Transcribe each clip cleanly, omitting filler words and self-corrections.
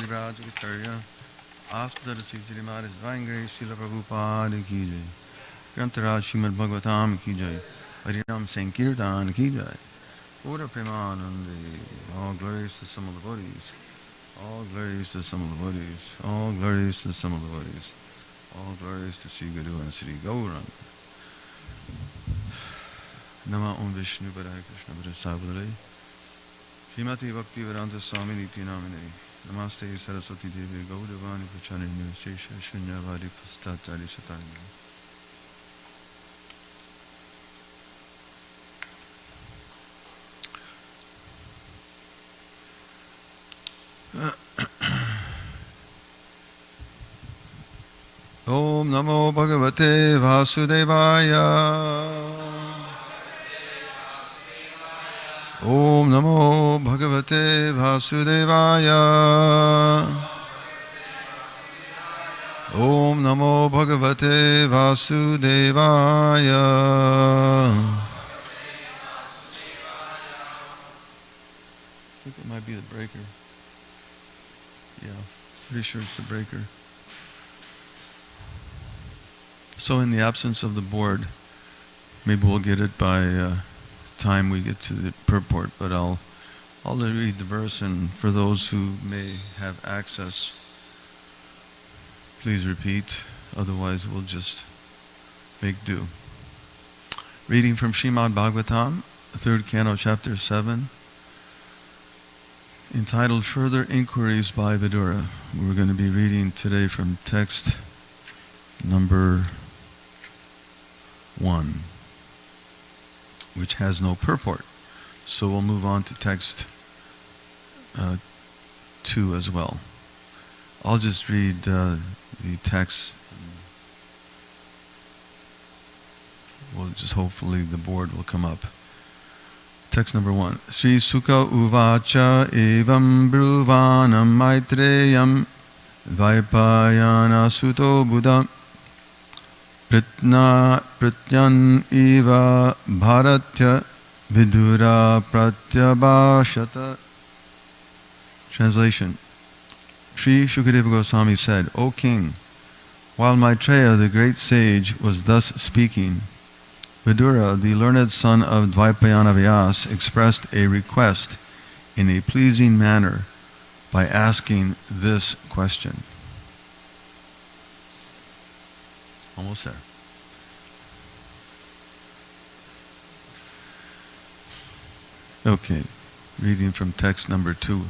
Vrijavitarya After the Sri Maharaj Vangre Srila Prabhupada Ki Jai Grantara Srimad Bhagavatam Ki Jai Harinam Sankirtan Ki Jai Pura Premanande All glories to some of the bodies All glories to some of the bodies All glories to some of the bodies All glories to Sri Guru and Sri Gauranga Nama Om Vishnu Padaya Krishna Padaya Srimati Bhakti Vedanta Swami Niti Namine Namaste Saraswati Devi Gaudavani Pacharinu Sesha Shunyavadi Pastatari Shatani. Om Namo Bhagavate Vasudevaya Om Namo Bhagavate Vasudevaya Om Namo Bhagavate Vasudevaya I think it might be the breaker. Yeah, pretty sure it's the breaker. So in the absence of the board, maybe we'll get it by time we get to the purport, but I'll read the verse, and for those who may have access, please repeat, otherwise we'll just make do. Reading from Srimad Bhagavatam, 3rd Canto, Chapter 7, entitled Further Inquiries by Vidura. We're going to be reading today from text number 1, which has no purport. So we'll move on to text 2 as well. I'll just read the text. We'll just hopefully the board will come up. Text number 1. Sri Sukha Uvacha Evam Bruvanam Maitreyam Vaipayana Suto Buddha Prityan Eva Bharatya Vidura Pratyabhashata. Translation. Sri Shukadeva Goswami said, O king, while Maitreya, the great sage, was thus speaking, Vidura, the learned son of Dvaipayana Vyas, expressed a request in a pleasing manner by asking this question. Almost there. Okay, reading from text number 2.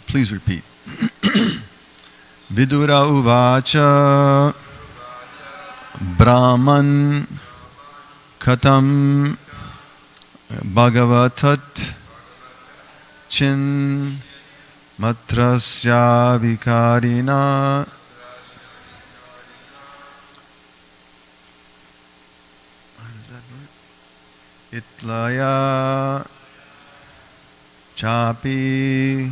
Please repeat. Vidura uvacha Brahman katam bhagavatat chin matrasya vikarina how does that work? Itlaya chapi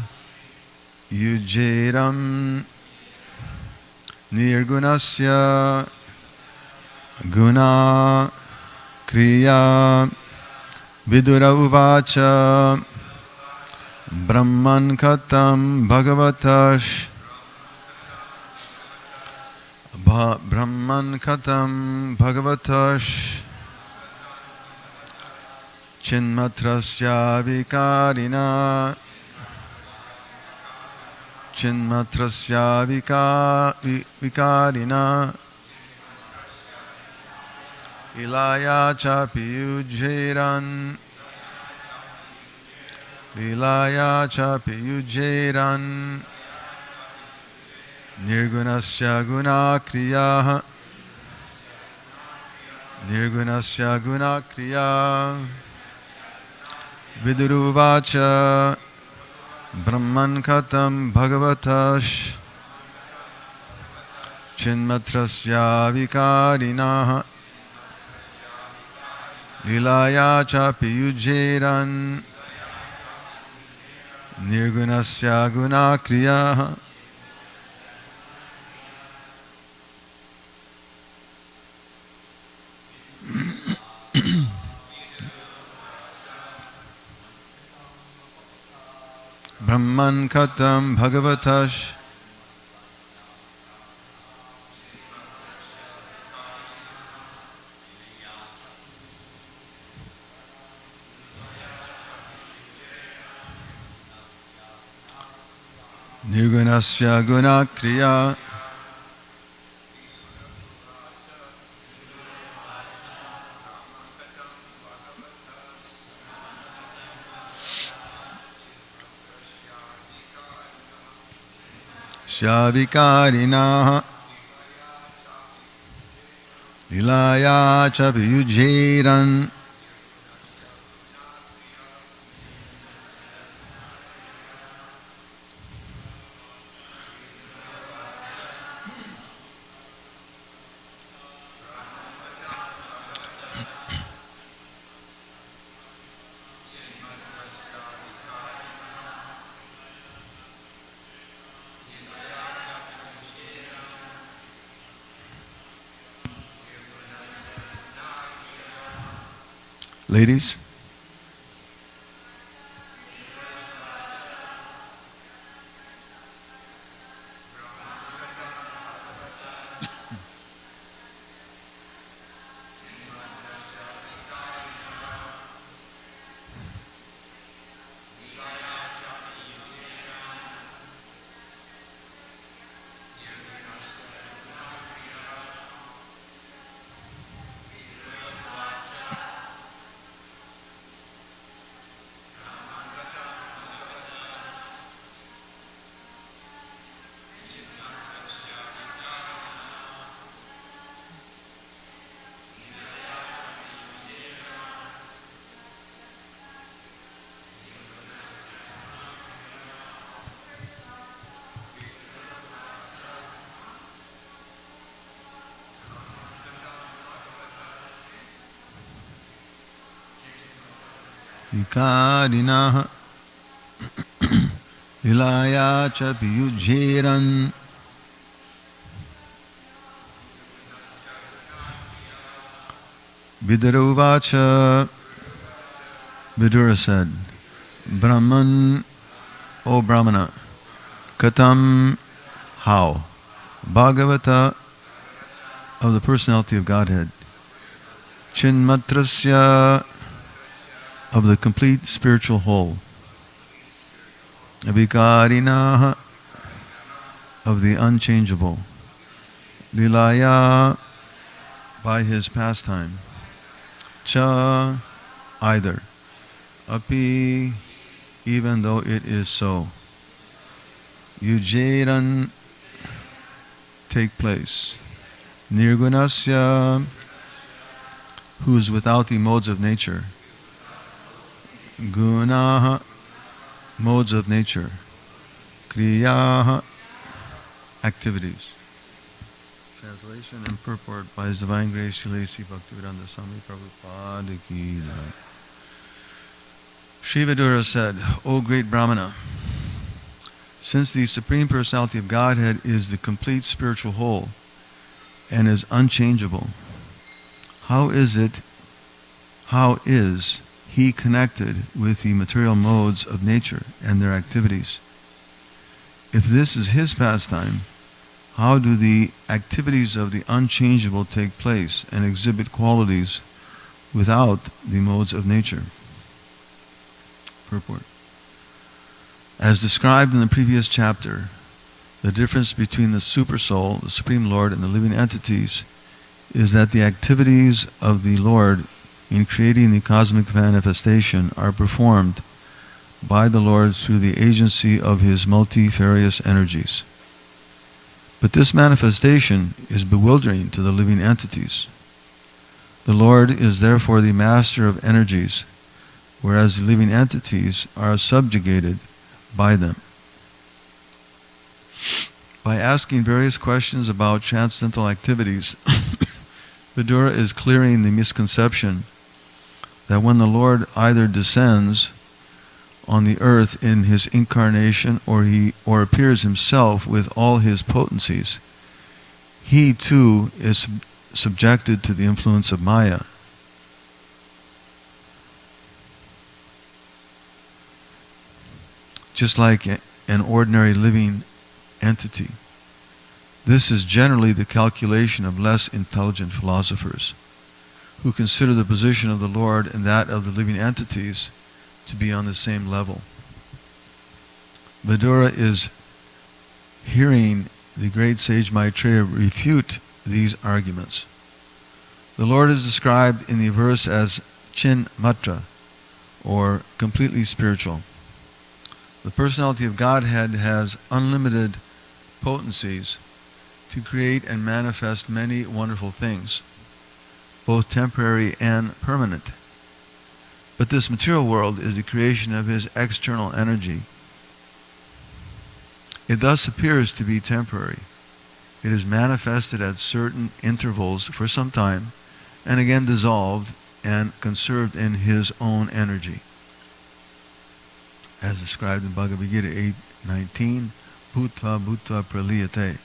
yujeram nirgunasya guna kriya vidura uvacha Brahman katam bhagavatash Brahman katam bhagavatash Chinmatrasya vikarina Chinmatrasya vikarina Ilaya chapiyujeran Vilaya chapiyujeran Nirgunasya guna kriya Nirgunasya guna kriya Viduruvacha Brahman katam bhagavatash Chinmatrasya vikarina Vilaya chapiyujeran Nirgunasya guna kriya. Brahman Katam Bhagavatash Nirgunasya Gunakriya Shavikarina Lilaya Chabiyujiran. Ladies, Vikarinaha Lilaya Chabiyujiran. Vidaruvacha. Vidura said, Brahman, O Brahmana, Katam, how? Bhagavata, of the personality of Godhead. Chinmatrasya, of the complete spiritual whole. Vikarinaha, of the unchangeable. Lilaya, by his pastime. Cha, either. Api, even though it is so. Yujeran, take place. Nirgunasya, who is without the modes of nature. Gunaha, modes of nature. Kriyaha, activities. Translation and purport by His Divine Grace Srila A.C. Bhaktivedanta Swami Prabhupada Ki Jai. Sri Vidura said, O great Brahmana, since the Supreme Personality of Godhead is the complete spiritual whole and is unchangeable, how is he connected with the material modes of nature and their activities? If this is his pastime, how do the activities of the unchangeable take place and exhibit qualities without the modes of nature? Purport. As described in the previous chapter, the difference between the Supersoul, the Supreme Lord, and the living entities is that the activities of the Lord in creating the cosmic manifestation are performed by the Lord through the agency of His multifarious energies. But this manifestation is bewildering to the living entities. The Lord is therefore the master of energies, whereas the living entities are subjugated by them. By asking various questions about transcendental activities, Vidura is clearing the misconception that when the Lord either descends on the earth in His incarnation or appears Himself with all His potencies, He too is subjected to the influence of Maya. just like an ordinary living entity. This is generally the calculation of less intelligent philosophers, who consider the position of the Lord and that of the living entities to be on the same level. Vidura is hearing the great sage Maitreya refute these arguments. The Lord is described in the verse as Chin Matra, or completely spiritual. The personality of Godhead has unlimited potencies to create and manifest many wonderful things, both temporary and permanent. But this material world is the creation of His external energy. It thus appears to be temporary. It is manifested at certain intervals for some time, and again dissolved and conserved in His own energy. As described in Bhagavad Gita 8:19, Bhutva Bhutva Praliyate.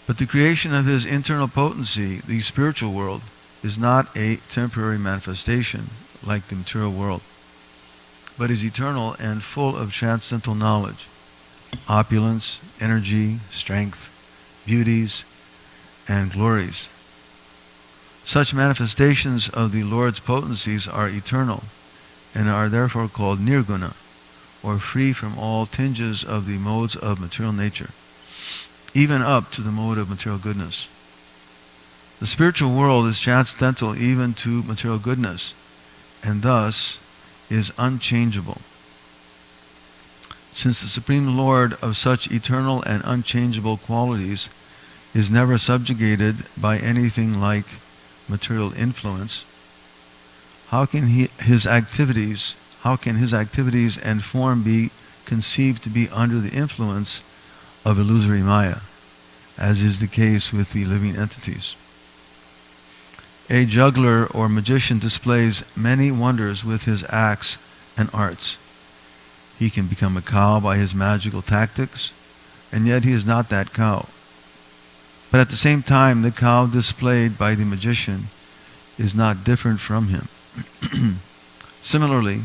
But the creation of His internal potency, the spiritual world, is not a temporary manifestation like the material world, but is eternal and full of transcendental knowledge, opulence, energy, strength, beauties, and glories. Such manifestations of the Lord's potencies are eternal and are therefore called nirguna, or free from all tinges of the modes of material nature, even up to the mode of material goodness. The spiritual world is transcendental even to material goodness, and thus is unchangeable. Since the Supreme Lord of such eternal and unchangeable qualities is never subjugated by anything like material influence, how can his activities and form be conceived to be under the influence of illusory maya, as is the case with the living entities? A juggler or magician displays many wonders with his acts and arts. He can become a cow by his magical tactics, and yet he is not that cow. But at the same time, the cow displayed by the magician is not different from him. Similarly,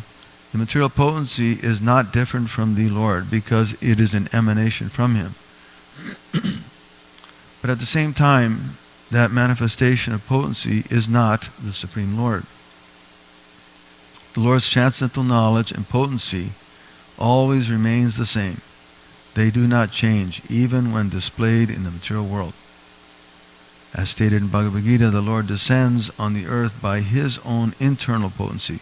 the material potency is not different from the Lord because it is an emanation from Him. But at the same time, that manifestation of potency is not the Supreme Lord. The Lord's transcendental knowledge and potency always remains the same. They do not change, even when displayed in the material world. As stated in Bhagavad Gita, the Lord descends on the earth by His own internal potency,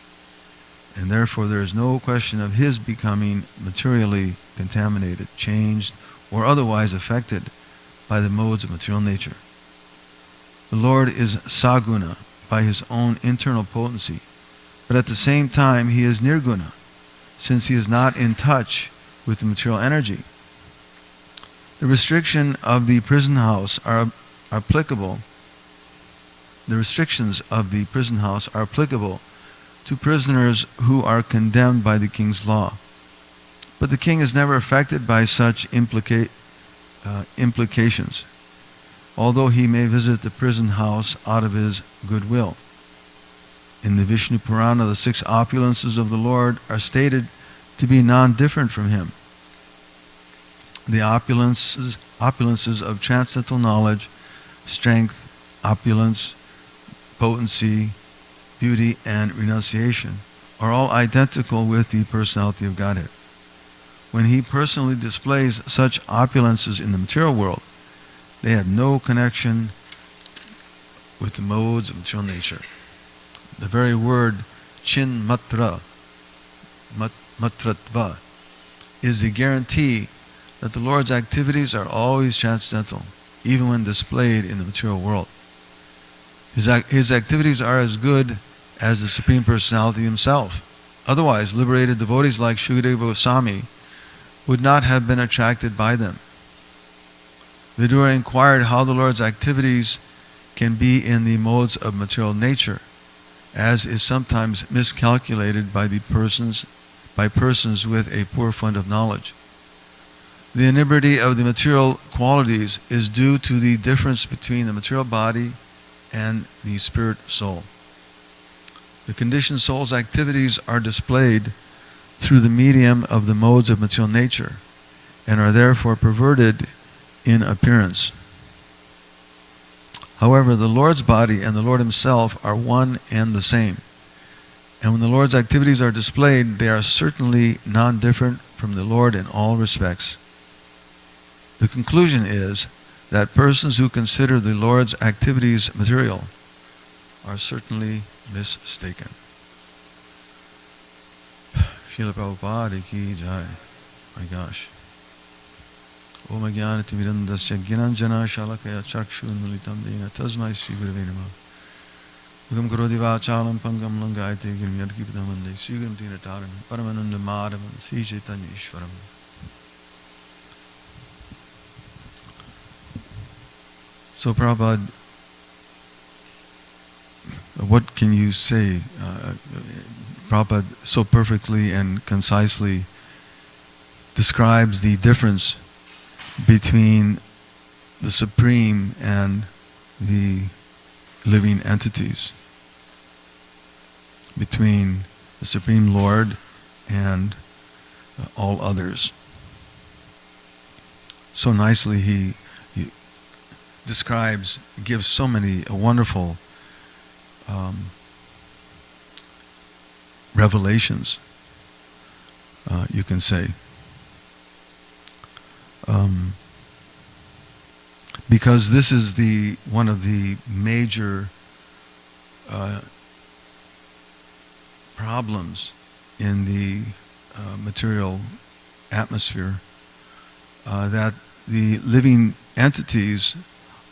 and therefore there is no question of His becoming materially contaminated, changed, or otherwise affected by the modes of material nature. The Lord is Saguna by His own internal potency, but at the same time He is Nirguna, since He is not in touch with the material energy. The restriction of the prison house are applicable. The restrictions of the prison house are applicable to prisoners who are condemned by the king's law. But the king is never affected by such implications, although he may visit the prison house out of his goodwill. In the Vishnu Purana, the 6 opulences of the Lord are stated to be non-different from Him. The opulences of transcendental knowledge, strength, opulence, potency, beauty, and renunciation are all identical with the personality of Godhead. When He personally displays such opulences in the material world, they have no connection with the modes of material nature. The very word Chin Matra, Matratva, is the guarantee that the Lord's activities are always transcendental, even when displayed in the material world. His activities are as good as the Supreme Personality Himself. Otherwise, liberated devotees like Shukadeva Goswami would not have been attracted by them. Vidura inquired how the Lord's activities can be in the modes of material nature, as is sometimes miscalculated by persons with a poor fund of knowledge. The inebriety of the material qualities is due to the difference between the material body and the spirit soul. The conditioned soul's activities are displayed through the medium of the modes of material nature and are therefore perverted in appearance. However, the Lord's body and the Lord himself are one and the same. And when the Lord's activities are displayed, they are certainly non-different from the Lord in all respects. The conclusion is that persons who consider the Lord's activities material are certainly mistaken. Srila Prabhupada ki jai. My gosh. Om Ajnanati Mirandasya Gyananjana Shalakaya Chakshun Militam Dena Tasmai Sri Gurave Namaha. Udam Karoti Vachalam Pangam Langayate Girim Yadkipadam Vande Sri Gurum Tinataram Paramananda Madhavam Sri Chaitanya Ishwaram. So Prabhupada, what can you say? Prabhupada so perfectly and concisely describes the difference between the Supreme and the living entities, between the Supreme Lord and all others. So nicely he describes, gives so many wonderful revelations, you can say. Because this is one of the major problems in the material atmosphere, that the living entities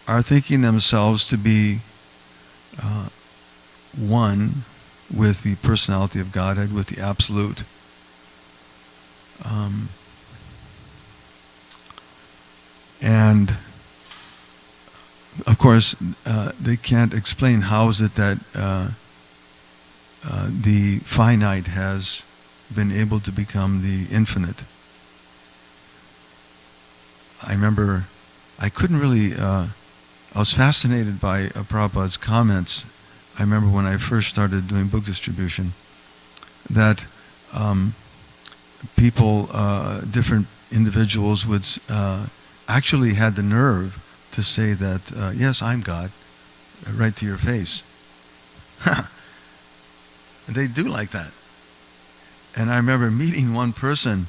are thinking themselves to be one with the personality of Godhead, with the Absolute. And of course, they can't explain how is it that the finite has been able to become the infinite. I remember I couldn't really, I was fascinated by Prabhupada's comments. I remember when I first started doing book distribution, that people, different individuals would actually had the nerve to say that, yes, I'm God, right to your face. They do like that. And I remember meeting one person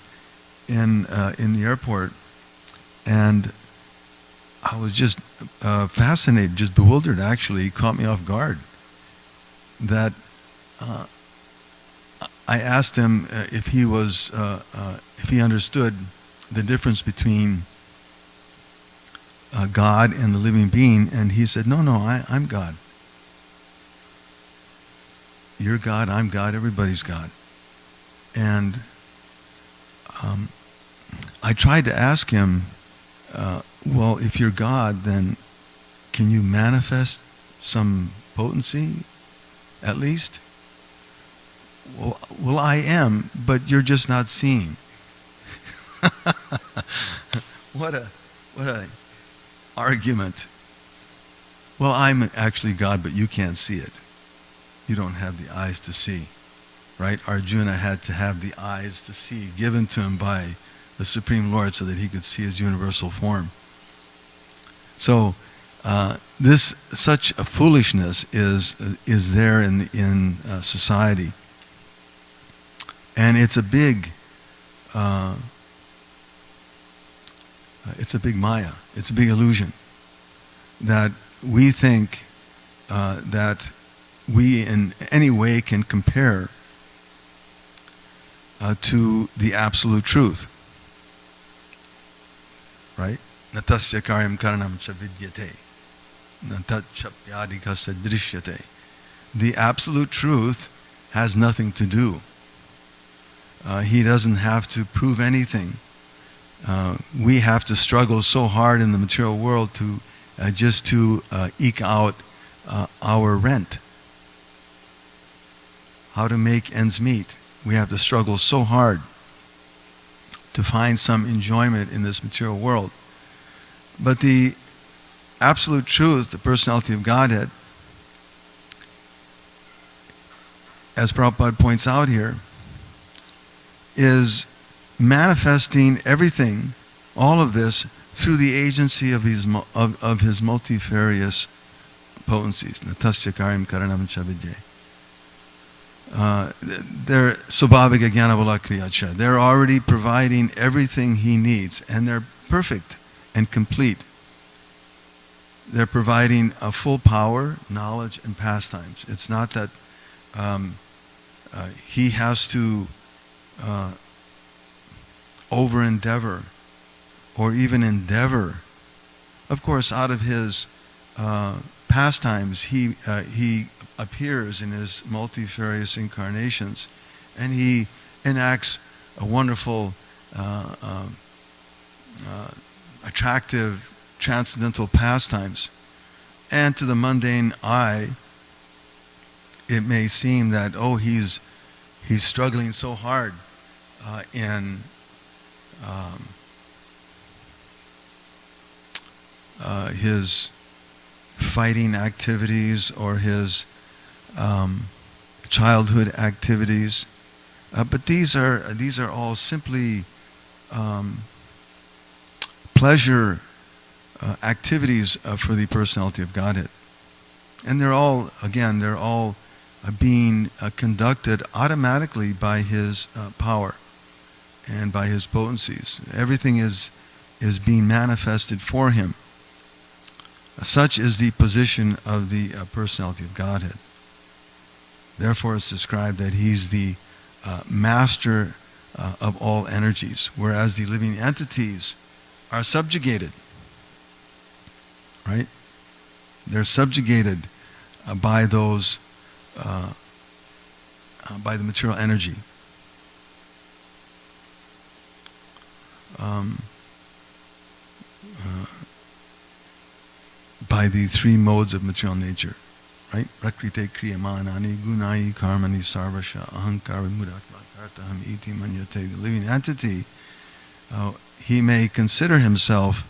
in the airport, and I was just fascinated, just bewildered actually. He caught me off guard. That I asked him if he understood the difference between God and the living being, and he said, no, I'm God. You're God, I'm God, everybody's God. And I tried to ask him, well, if you're God, then can you manifest some potency, at least? Well, I am, but you're just not seeing. What a argument. Well, I'm actually God, but you can't see it. You don't have the eyes to see, right? Arjuna had to have the eyes to see given to him by the Supreme Lord so that he could see his universal form. So such a foolishness is there in society, and it's a big maya. It's a big illusion that we think that we in any way can compare to the absolute truth, right? Natasya karyam karanam cha vidyate, natat chapyadikasya drishyate. The absolute truth has nothing to do. He doesn't have to prove anything. We have to struggle so hard in the material world to just to eke out our rent. How to make ends meet. We have to struggle so hard to find some enjoyment in this material world. But the absolute truth, the personality of Godhead, as Prabhupada points out here, is manifesting everything, all of this, through the agency of his multifarious potencies. Natasya karim karanam chavidye. They're Subhavika Jnanavala Kriyacha. They're already providing everything he needs, and they're perfect and complete. They're providing a full power, knowledge, and pastimes. It's not that he has to over-endeavor or even endeavor. Of course, out of his pastimes, he appears in his multifarious incarnations, and he enacts a wonderful, attractive, transcendental pastimes. And to the mundane eye, it may seem that, oh, he's struggling so hard in his fighting activities or his childhood activities, but these are all simply pleasure activities for the personality of Godhead, and they're all being conducted automatically by his power and by his potencies. Everything is being manifested for him. Such is the position of the personality of Godhead. Therefore, it's described that he's the master of all energies, whereas the living entities are subjugated. Right? They're subjugated by those, by the material energy. By the three modes of material nature, right? Prakrite kriyamanani gunai karmani sarvasha ahankara mudatma kartaham iti manyate. The living entity, he may consider himself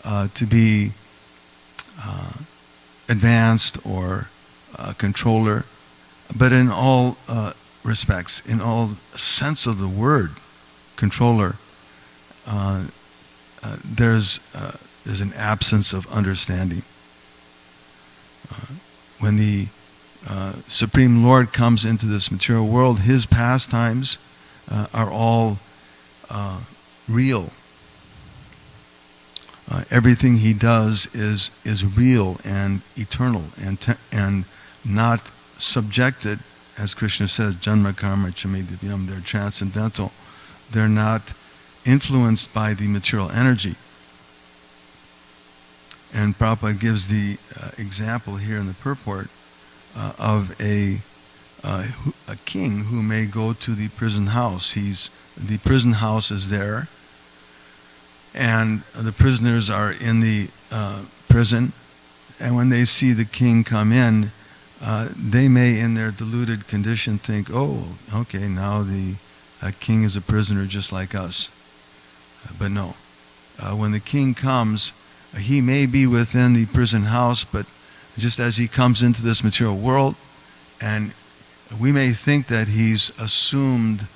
to be advanced or controller, but in all respects, in all sense of the word, controller, there's an absence of understanding. When the Supreme Lord comes into this material world, his pastimes are all real. Everything he does is real and eternal and not subjected, as Krishna says, Janma Karma Chame Divyam. They're transcendental. They're not influenced by the material energy. And Prabhupada gives the example here in the purport of a king who may go to the prison house. The prison house is there, and the prisoners are in the prison, and when they see the king come in, they may, in their deluded condition, think, oh, okay, now the king is a prisoner just like us. But no. When the king comes, he may be within the prison house, but just as he comes into this material world, and we may think that he's assumed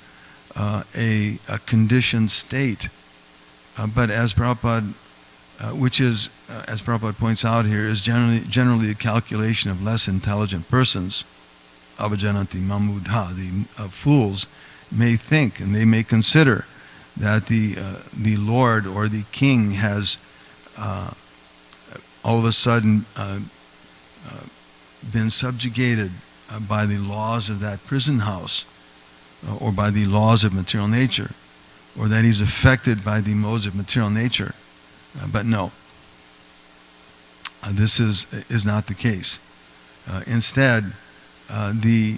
a conditioned state, but as Prabhupada, as Prabhupada points out here, is generally a calculation of less intelligent persons. Avajananti mamudha, the fools may think and they may consider that the Lord or the king has all of a sudden been subjugated by the laws of that prison house or by the laws of material nature, or that he's affected by the modes of material nature. But no, this is not the case. Instead, the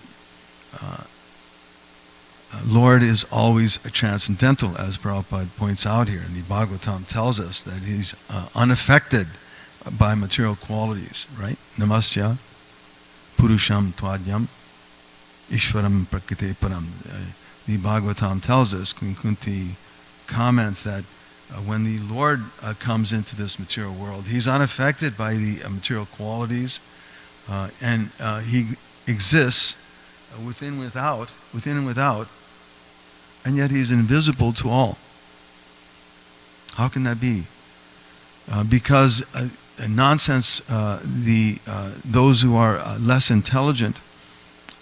Lord is always transcendental, as Prabhupada points out here, and the Bhagavatam tells us that he's unaffected by material qualities, right? Namasya Purusham Tvadyam Ishvaram Prakrite Param. The Bhagavatam tells us, Queen Kunti comments that when the Lord comes into this material world, he's unaffected by the material qualities, and he exists within and without and yet he's invisible to all. How can that be? Because nonsense, those who are less intelligent,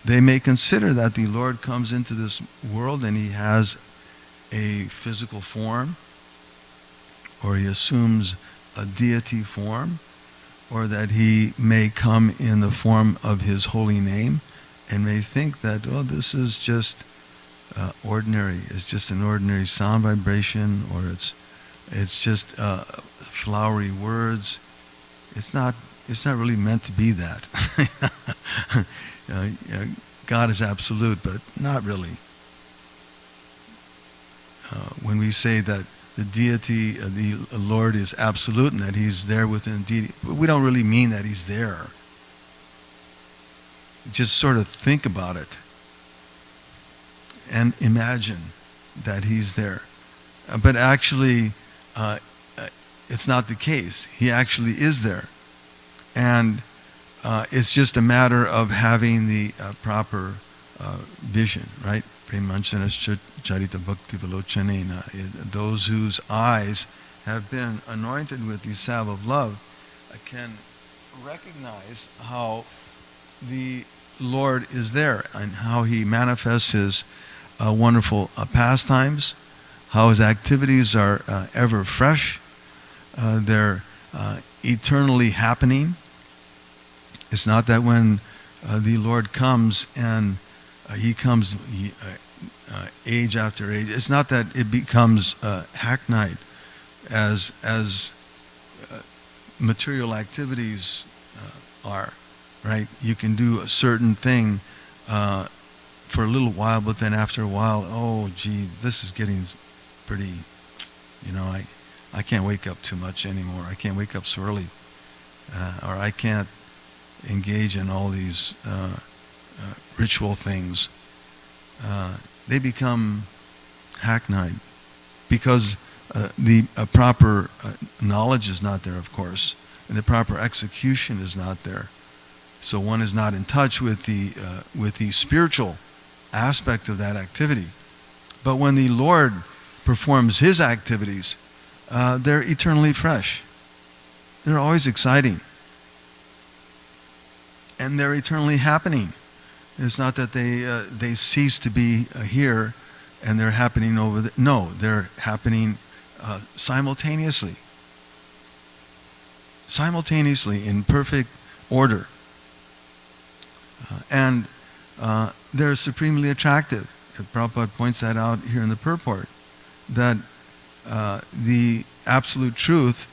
they may consider that the Lord comes into this world and he has a physical form, or he assumes a deity form, or that he may come in the form of his holy name, and may think that, oh, this is just ordinary. It's just an ordinary sound vibration, or it's just flowery words. It's not really meant to be that. God is absolute, but not really. When we say that the deity, the Lord is absolute and that he's there within deity, but we don't really mean that he's there. Just sort of think about it and imagine that he's there. But actually, it's not the case. He actually is there. And it's just a matter of having the proper vision, right? Premanchanas charita bhakti valochanena. Those whose eyes have been anointed with the salve of love can recognize how the Lord is there and how he manifests his wonderful pastimes, how his activities are ever fresh. They're eternally happening. It's not that when the Lord comes and he comes age after age, it's not that it becomes hackneyed as material activities are, right? You can do a certain thing for a little while, but then after a while, oh gee, this is getting pretty, I can't wake up too much anymore. I can't wake up so early. Or I can't engage in all these ritual things. They become hackneyed because the proper knowledge is not there, of course, and the proper execution is not there. So one is not in touch with the spiritual aspect of that activity. But when the Lord performs his activities, they're eternally fresh. They're always exciting. And they're eternally happening. It's not that they cease to be here and they're happening over there. No, they're happening simultaneously. Simultaneously in perfect order. And they're supremely attractive. Prabhupada points that out here in the purport, that the absolute truth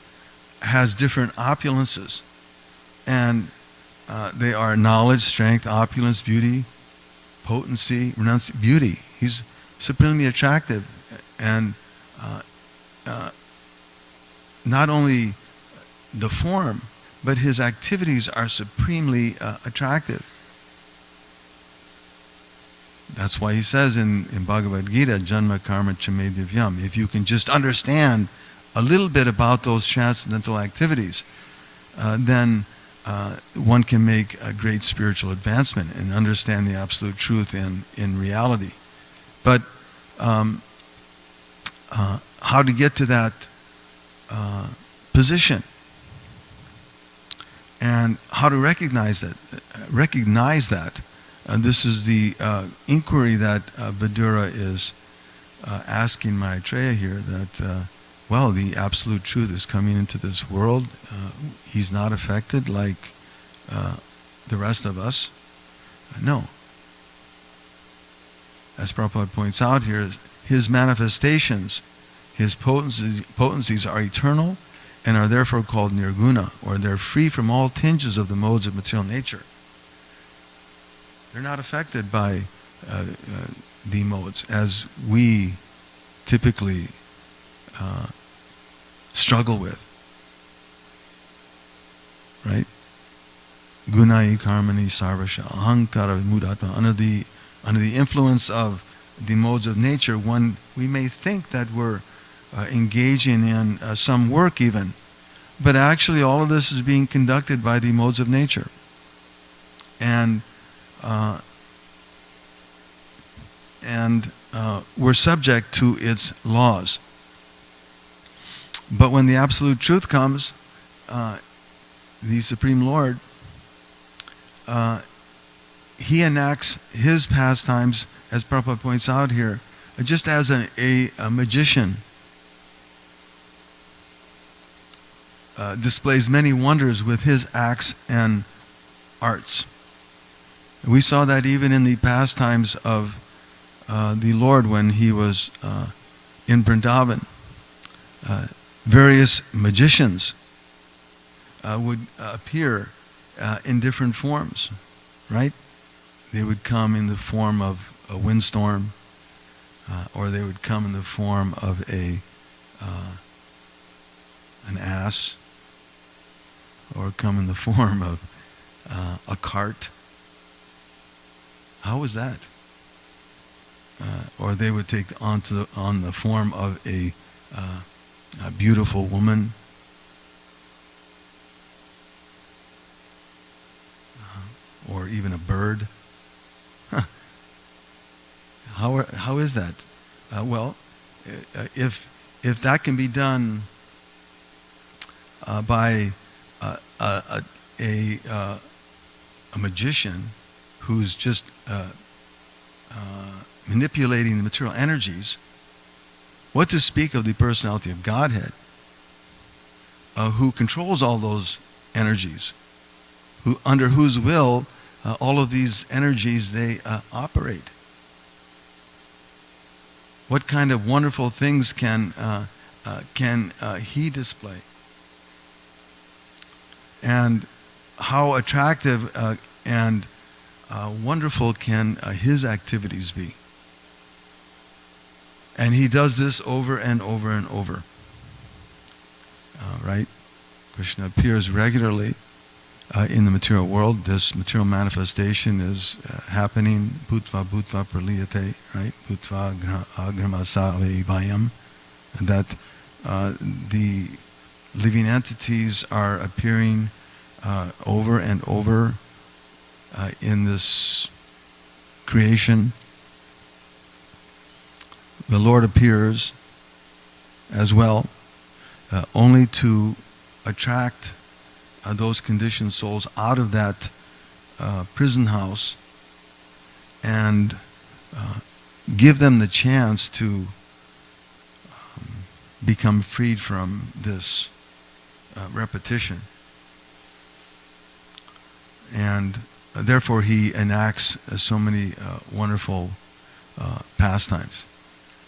has different opulences. And they are knowledge, strength, opulence, beauty, potency, beauty. He's supremely attractive. And not only the form, but his activities are supremely attractive. That's why he says in Bhagavad Gita, Janma Karma Chame Divyam, if you can just understand a little bit about those transcendental activities, then one can make a great spiritual advancement and understand the absolute truth in reality. But how to get to that position and how to recognize that. This is the inquiry that Vidura is asking Maitreya here, that the absolute truth is coming into this world. He's not affected like the rest of us. No. As Prabhupada points out here, his manifestations, his potencies are eternal and are therefore called nirguna, or they're free from all tinges of the modes of material nature. They're not affected by the modes as we typically struggle with, right? Gunai karmani sarvasha ahankara mudatma. Under the influence of the modes of nature, we may think that we're engaging in some work even, but actually all of this is being conducted by the modes of nature. And we're subject to its laws. But when the absolute truth comes, the Supreme Lord, he enacts his pastimes, as Prabhupada points out here, just as a magician displays many wonders with his acts and arts. We saw that even in the pastimes of the Lord when he was in Vrindavan. Various magicians would appear in different forms, right? They would come in the form of a windstorm, or they would come in the form of an ass, or come in the form of a cart. How was that? Or they would take on the form of a beautiful woman, or even a bird. Huh. How is that? Well, if that can be done by a magician who's just manipulating the material energies, what to speak of the personality of Godhead, who controls all those energies, under whose will all of these energies they operate. What kind of wonderful things can he display? And how attractive and wonderful can his activities be? And he does this over and over and over. Right? Krishna appears regularly in the material world. This material manifestation is happening. Bhutva bhutva praliyate, right? Bhutva agramasa vayam. That the living entities are appearing over and over in this creation. The Lord appears as well, only to attract those conditioned souls out of that prison house and give them the chance to become freed from this repetition. And therefore he enacts so many wonderful pastimes.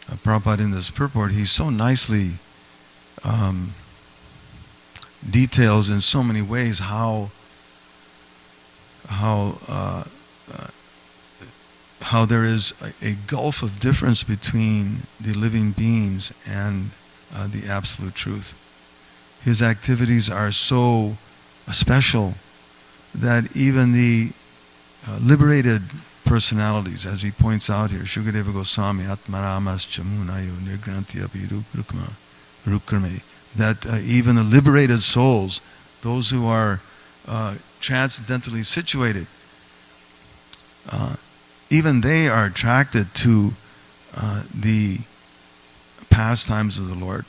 Prabhupada in this purport, he so nicely details in so many ways how there is a gulf of difference between the living beings and the absolute truth. His activities are so special that even the liberated personalities, as he points out here, Shukadeva Goswami, Atmaramas Chamunayo Nirgranti Api Rukrame, that even the liberated souls, those who are transcendentally situated, even they are attracted to the pastimes of the Lord.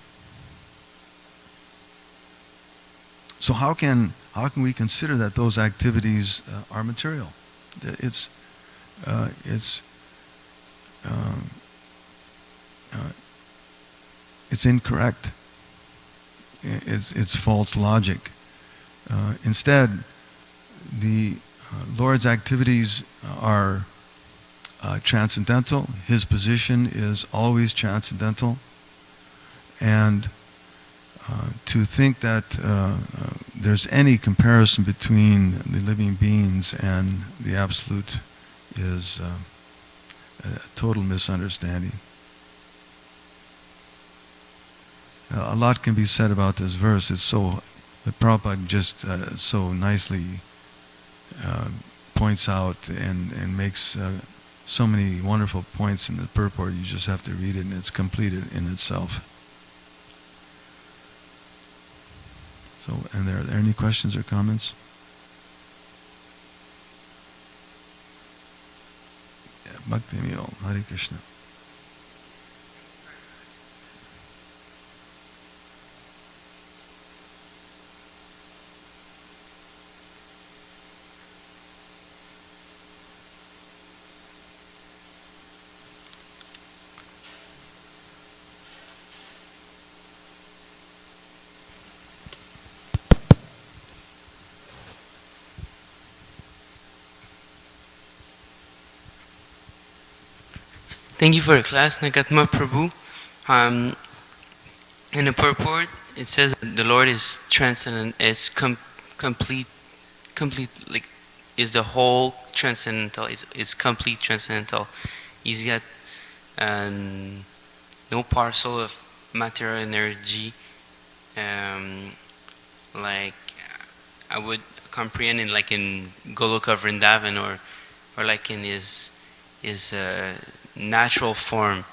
So how can we consider that those activities are material? It's incorrect. It's false logic. Instead, the Lord's activities are transcendental. His position is always transcendental. And to think that there's any comparison between the living beings and the Absolute is a total misunderstanding. A lot can be said about this verse. It's so, Prabhupada just so nicely points out and makes so many wonderful points in the purport. You just have to read it and it's completed in itself. So, and are there any questions or comments? Bhakti Milo, Hare Krishna. Thank you for the class, Naikatma Prabhu. In the purport, it says that the Lord is transcendent, is complete, like, is the whole transcendental, is complete transcendental. He's got no parcel of material energy, like I would comprehend in like in Goloka Vrindavan or like in his natural form.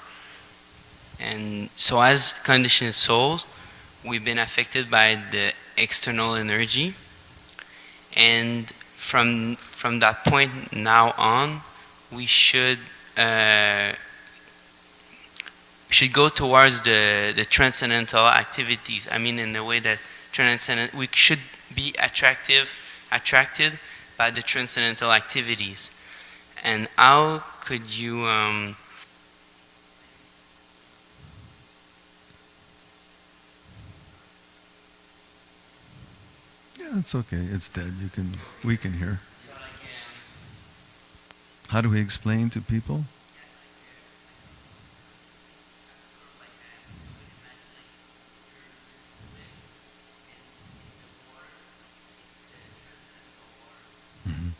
And so as conditioned souls, we've been affected by the external energy, and from that point now on, we should go towards the transcendental activities. I mean, in a way that transcendent, we should be attracted by the transcendental activities. And how could you Yeah, it's okay. It's dead. We can hear. How do we explain to people? Mhm.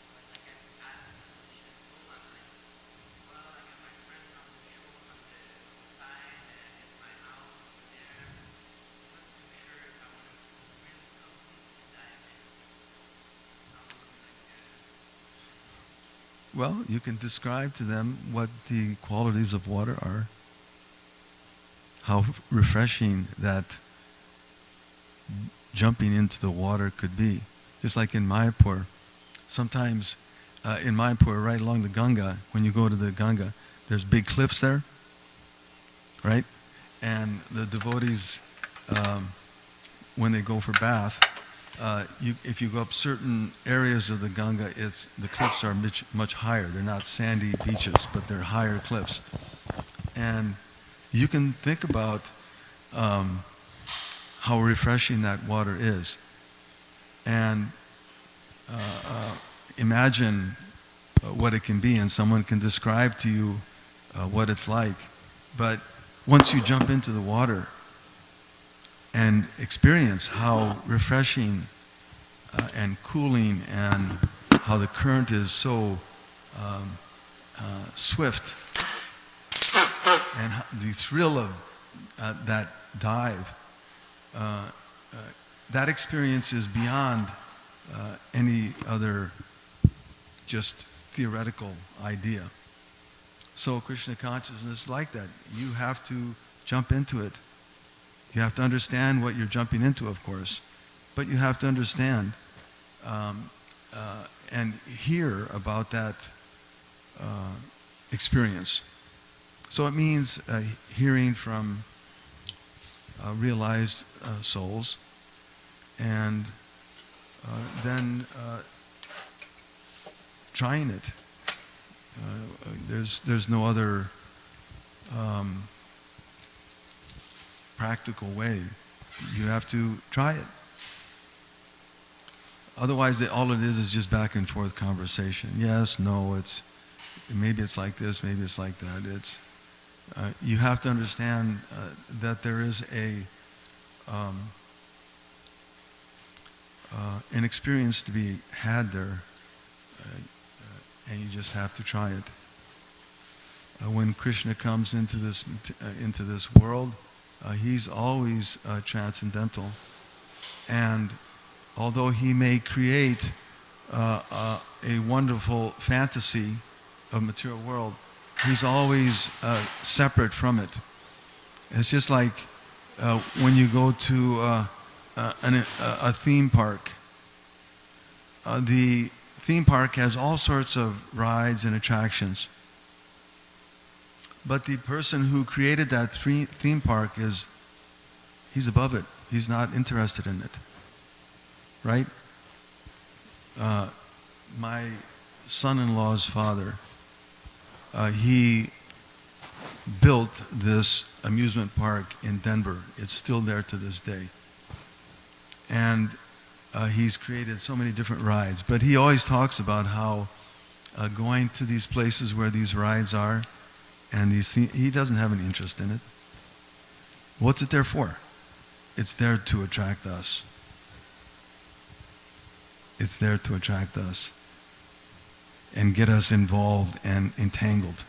Well, you can describe to them what the qualities of water are, how refreshing that jumping into the water could be. Just like in Mayapur, sometimes in Mayapur, right along the Ganga, when you go to the Ganga, there's big cliffs there, right? And the devotees, when they go for bath, if you go up certain areas of the Ganga, the cliffs are much higher. They're not sandy beaches, but they're higher cliffs. And you can think about how refreshing that water is. And imagine what it can be, and someone can describe to you what it's like. But once you jump into the water and experience how refreshing and cooling, and how the current is so swift, and the thrill of that dive, that experience is beyond any other just theoretical idea. So Krishna consciousness is like that. You have to jump into it. You have to understand what you're jumping into, of course, but you have to understand and hear about that experience. So it means hearing from realized souls, and then trying it. There's no other practical way. You have to try it. Otherwise, all it is just back and forth conversation. Yes, no, maybe it's like this, maybe it's like that. You have to understand that there is an experience to be had there, and you just have to try it. When Krishna comes into this world, he's always transcendental, and although he may create a wonderful fantasy of material world, he's always separate from it. It's just like when you go to a theme park. The theme park has all sorts of rides and attractions. But the person who created that theme park he's above it. He's not interested in it. Right? My son-in-law's father, he built this amusement park in Denver. It's still there to this day. And he's created so many different rides. But he always talks about how going to these places where these rides are, And he doesn't have any interest in it. What's it there for? It's there to attract us. It's there to attract us and get us involved and entangled.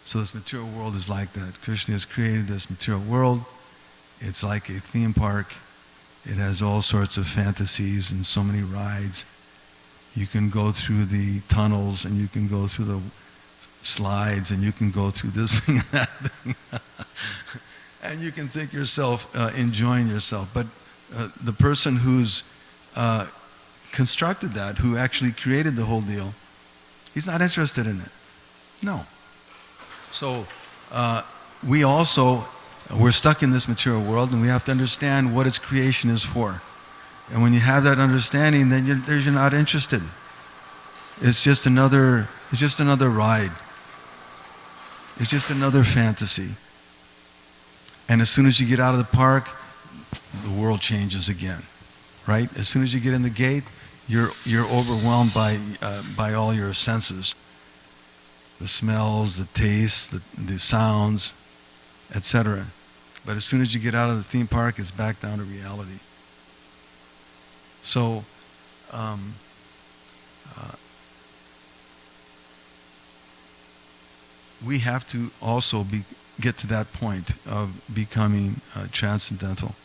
So this material world is like that. Krishna has created this material world. It's like a theme park. It has all sorts of fantasies and so many rides. You can go through the tunnels and you can go through the slides and you can go through this thing and that thing. And you can think yourself enjoying yourself. But the person who's constructed that, who actually created the whole deal, he's not interested in it. No. So we're stuck in this material world, and we have to understand what its creation is for. And when you have that understanding, then you're not interested. It's just another ride. It's just another fantasy. And as soon as you get out of the park, the world changes again, right? As soon as you get in the gate, you're overwhelmed by all your senses, the smells, the tastes, the sounds, etc. But as soon as you get out of the theme park, it's back down to reality. So, we have to also get to that point of becoming transcendental.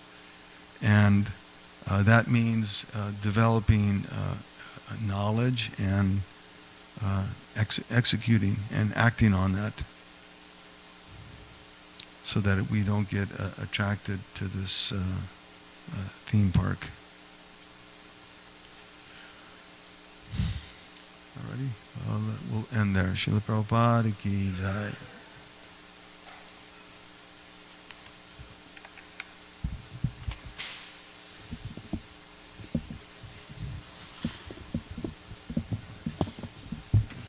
And that means developing knowledge and executing and acting on that, so that we don't get attracted to this theme park. Alrighty, we'll end there. Srila Prabhupada ki jai.